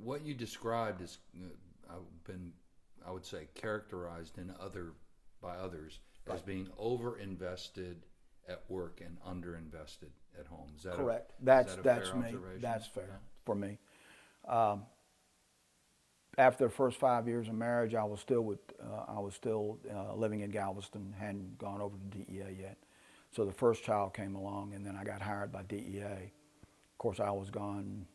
what you described is been, I would say, characterized by others as being over-invested at work and under-invested at home. Is that correct? That's That's fair me. observation? That's fair Yeah. for me. After the first 5 years of marriage, I was still living in Galveston, hadn't gone over to DEA yet. So the first child came along, and then I got hired by DEA. Of course, I was gone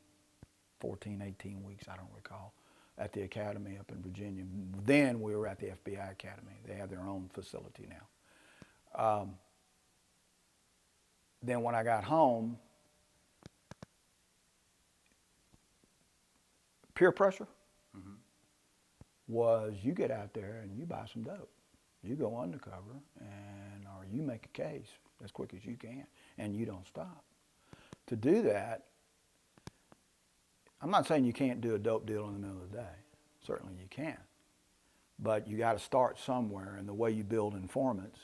14, 18 weeks, I don't recall, at the academy up in Virginia. Then we were at the FBI Academy. They have their own facility now. Then when I got home, peer pressure was you get out there and you buy some dope. You go undercover or you make a case as quick as you can and you don't stop. To do that, I'm not saying you can't do a dope deal in the middle of the day. Certainly you can. But you got to start somewhere, and the way you build informants,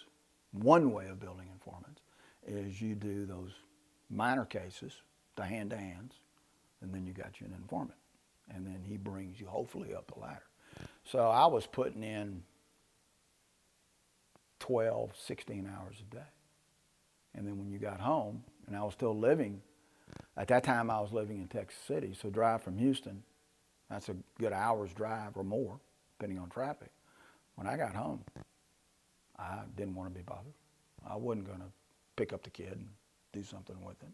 one way of building informants, is you do those minor cases, the hand-to-hands, and then you got you an informant. And then he brings you hopefully up the ladder. So I was putting in 12, 16 hours a day. And then when you got home, and I was still living, at that time I was living in Texas City, so drive from Houston, that's a good hour's drive or more, depending on traffic. When I got home, I didn't want to be bothered. I wasn't going to pick up the kid and do something with him.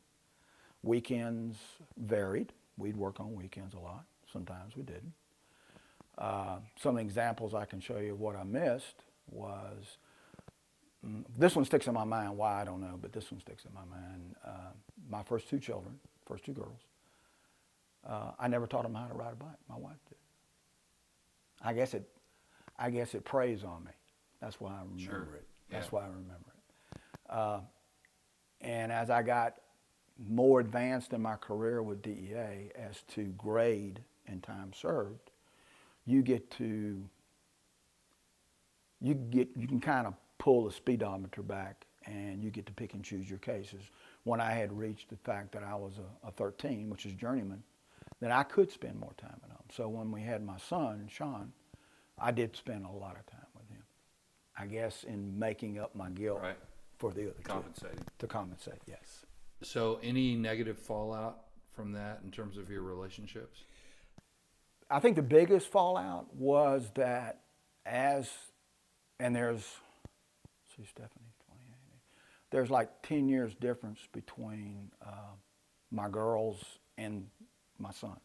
Weekends varied. We'd work on weekends a lot. Sometimes we didn't. Some examples I can show you of what I missed was, this one sticks in my mind, why I don't know, but this one sticks in my mind. My first two children, first two girls, I never taught them how to ride a bike. My wife did. I guess it preys on me. That's why I remember it. That's why I remember it. And as I got more advanced in my career with DEA as to grade and time served, you can kind of pull the speedometer back and you get to pick and choose your cases. When I had reached the fact that I was a 13, which is journeyman, then I could spend more time at home. So when we had my son, Sean, I did spend a lot of time with him. I guess in making up my guilt for the other compensating. To compensate, yes. So any negative fallout from that in terms of your relationships? I think the biggest fallout was that there's Stephanie's 28. There's like 10 years difference between my girls and my son.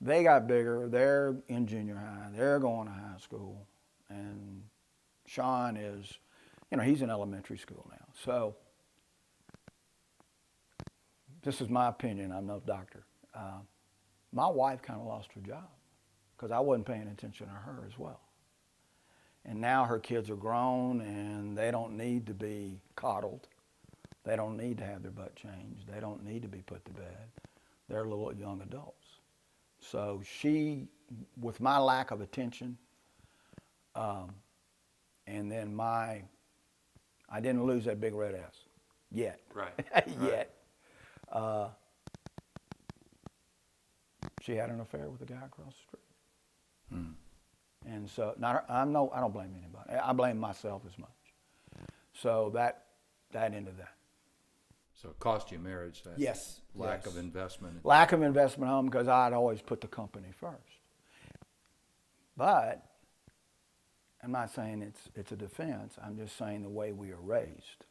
They got bigger, they're in junior high, they're going to high school, and Sean is, he's in elementary school now. So this is my opinion, I'm no doctor. My wife kind of lost her job because I wasn't paying attention to her as well. And now her kids are grown and they don't need to be coddled. They don't need to have their butt changed. They don't need to be put to bed. They're little young adults. So she, with my lack of attention, and then I didn't lose that big red S yet. Right. Yet. She had an affair with a guy across the street. And so, I don't blame anybody. I blame myself as much. So that ended that. So it cost you marriage, that lack of investment. Lack of investment home because I'd always put the company first. But I'm not saying it's a defense. I'm just saying the way we are raised.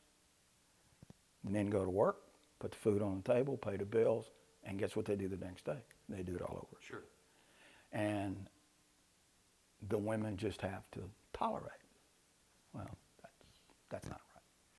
Men go to work, put the food on the table, pay the bills, and guess what they do the next day? They do it all over. Sure. And the women just have to tolerate. Well, that's not right.